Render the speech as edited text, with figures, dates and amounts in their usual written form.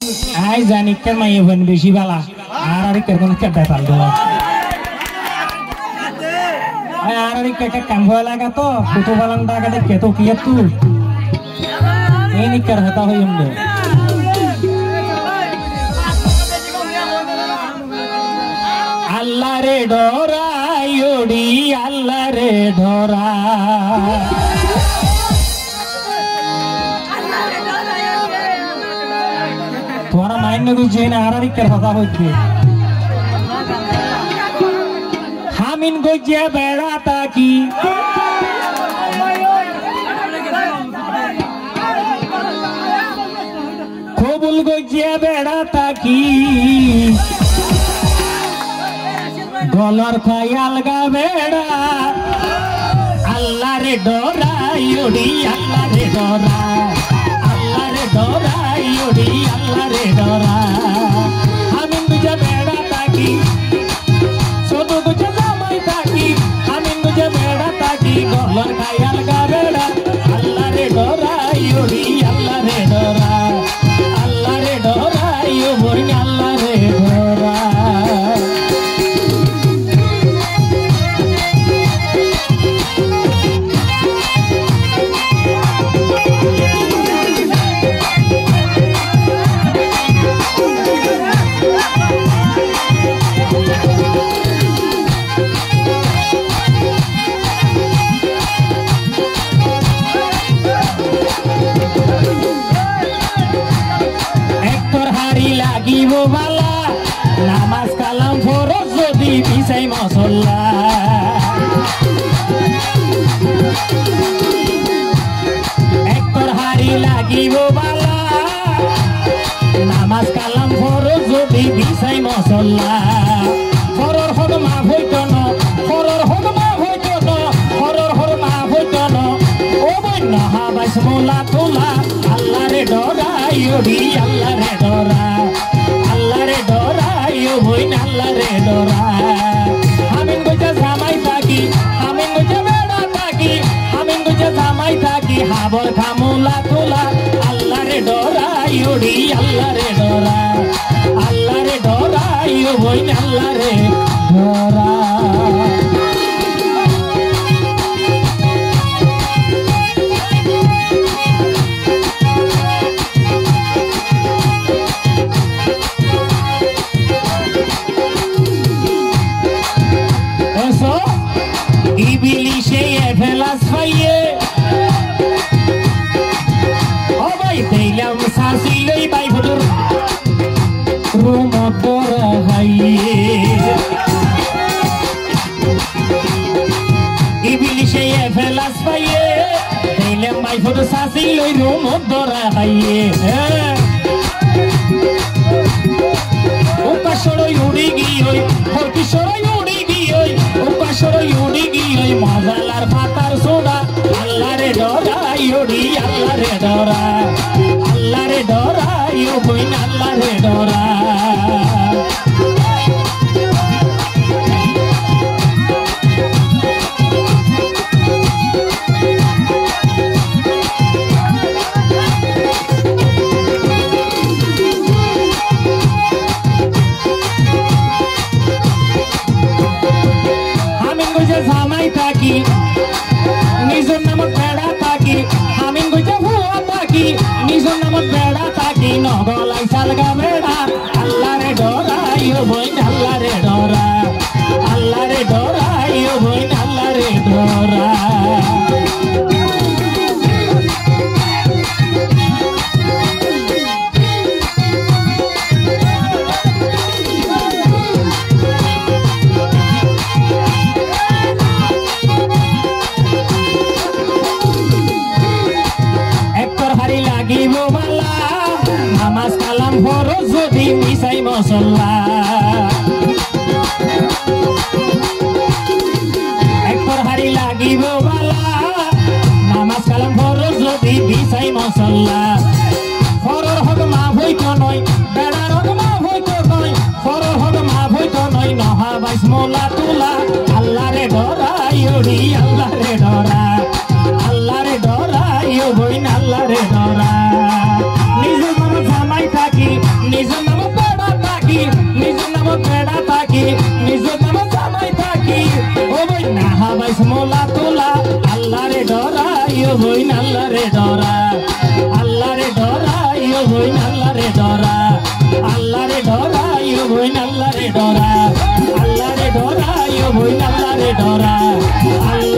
Ai জানি কেন মাই হন বেশি বালা আর কেন কেটে পালদো আর কেটে কাম হয়ে লাগা তো ফুটো বালাং দাগা দে কেতো কি তু এই নিকার হতা হইম দে আল্লাহ রে ডরাই ওডি আল্লাহ রে ডরা তোমারা মাইন্ড গুছে না আরারিকের কথা হইছে হামিন গইছে বেড়া তাকি কবুল গইছে বেড়া তাকি গলার খায়াল গা বেড়া আল্লাহ রে ডরাই ওডি আল্লাহ রে ডরা আল্লাহ রে ডরাই ওডি আল্লাহ রে ডরা আমি বুঝে বেড়া তাকি ছোট বুঝে জামাই তাকি আমি বুঝে বেড়া তাকি গলার খায়াল গা বেড়া আল্লাহ রে ডরাই ওডি আল্লাহ রে ডরা আল্লাহ রে ডরাই ও বইন আল্লাহ রে ডরা বালা নামাজ কালাম ফরজ যদি পিছাই মসল্লা একটর হারি লাগিব বালা নামাজ কালাম ফরজ যদি পিছাই মসল্লা ফরর হদ মা হইত ন ফরর হদ মা হইত ন ফরর হদ মা হইত ন ও বন্য হাবাস মোলা তোলা আল্লাহ রে ডরাই ওডি আল্লাহ রে ডরা আল্লাহ রে ডরাই ও বইন আল্লাহ রে ডরা আমিন গজা জামাই থাকি আমিন গজা বেড়া থাকি আমিন গজা জামাই থাকি হাবর খামুলা তোলা আল্লাহ রে ডরাই ওডি আল্লাহ রে ডরা আল্লাহ রে ডরাই ও বইন আল্লাহ রে ডরা ইবিলিশে এফেলাস ফাইয়ে ও ভাই তেইলাম সাসি লই বাই ফুটুর রুমত দরা হাইয়ে ইবিলিশে এফেলাস ফাইয়ে তেইলাম বাই ফুটুর সাসি লই রুমত দরা হাইয়ে ও পাশড়ই উড়ি গিয়ে ওর কিশোরই উড়ি গিয়ে ও পাশড়ই উড়ি গিয়ে মজালার ফাতার সোডা আল্লাহ রে ডরাই ওডি আল্লাহ রে ডরা আল্লাহ রে ডরাই ও বইন আল্লাহ রে ডরা জামাই থাকি নিজের নামত বেড়া থাকি আমি গুজে ভুয়া থাকি নিজের নামত বেড়া থাকি নগলাই সালগা বেড়া আল্লাহ রে ডরাই ও বইন আল্লাহ রে ডরা আল্লাহ রে ডরাই ও বইন আল্লাহ রে ডরা নামাজ কালাম ফরজ যদি মিশাই মসল্লা একবার হারি লাগিব বালা নামাজ কালাম ফরজ যদি মিশাই মসল্লা ফরর হক মা হইত নয় বেড়ার হক মা হইত নয় ফরর হক মা হইত নয় নহা বাইস মোলা তুলা আল্লাহ রে ডরাই ওডি আল্লাহ রে ডরা আল্লাহ রে ডরাই ও বইন আল্লাহ রে ডরা নিজের নামত জামাই থাকি হাবাইস মোলা তোলা আল্লাহ রে ডরা ইয়ো বইন আল্লাহ রে ডরা আল্লাহ রে ডরা ইয়ো বইন আল্লাহ রে ডরা আল্লাহ রে ডরা ইয়ো বইন আল্লাহ রে ডরা আল্লাহ রে ডরা ইয়ো বইন আল্লাহ রে ডরা আল্লাহ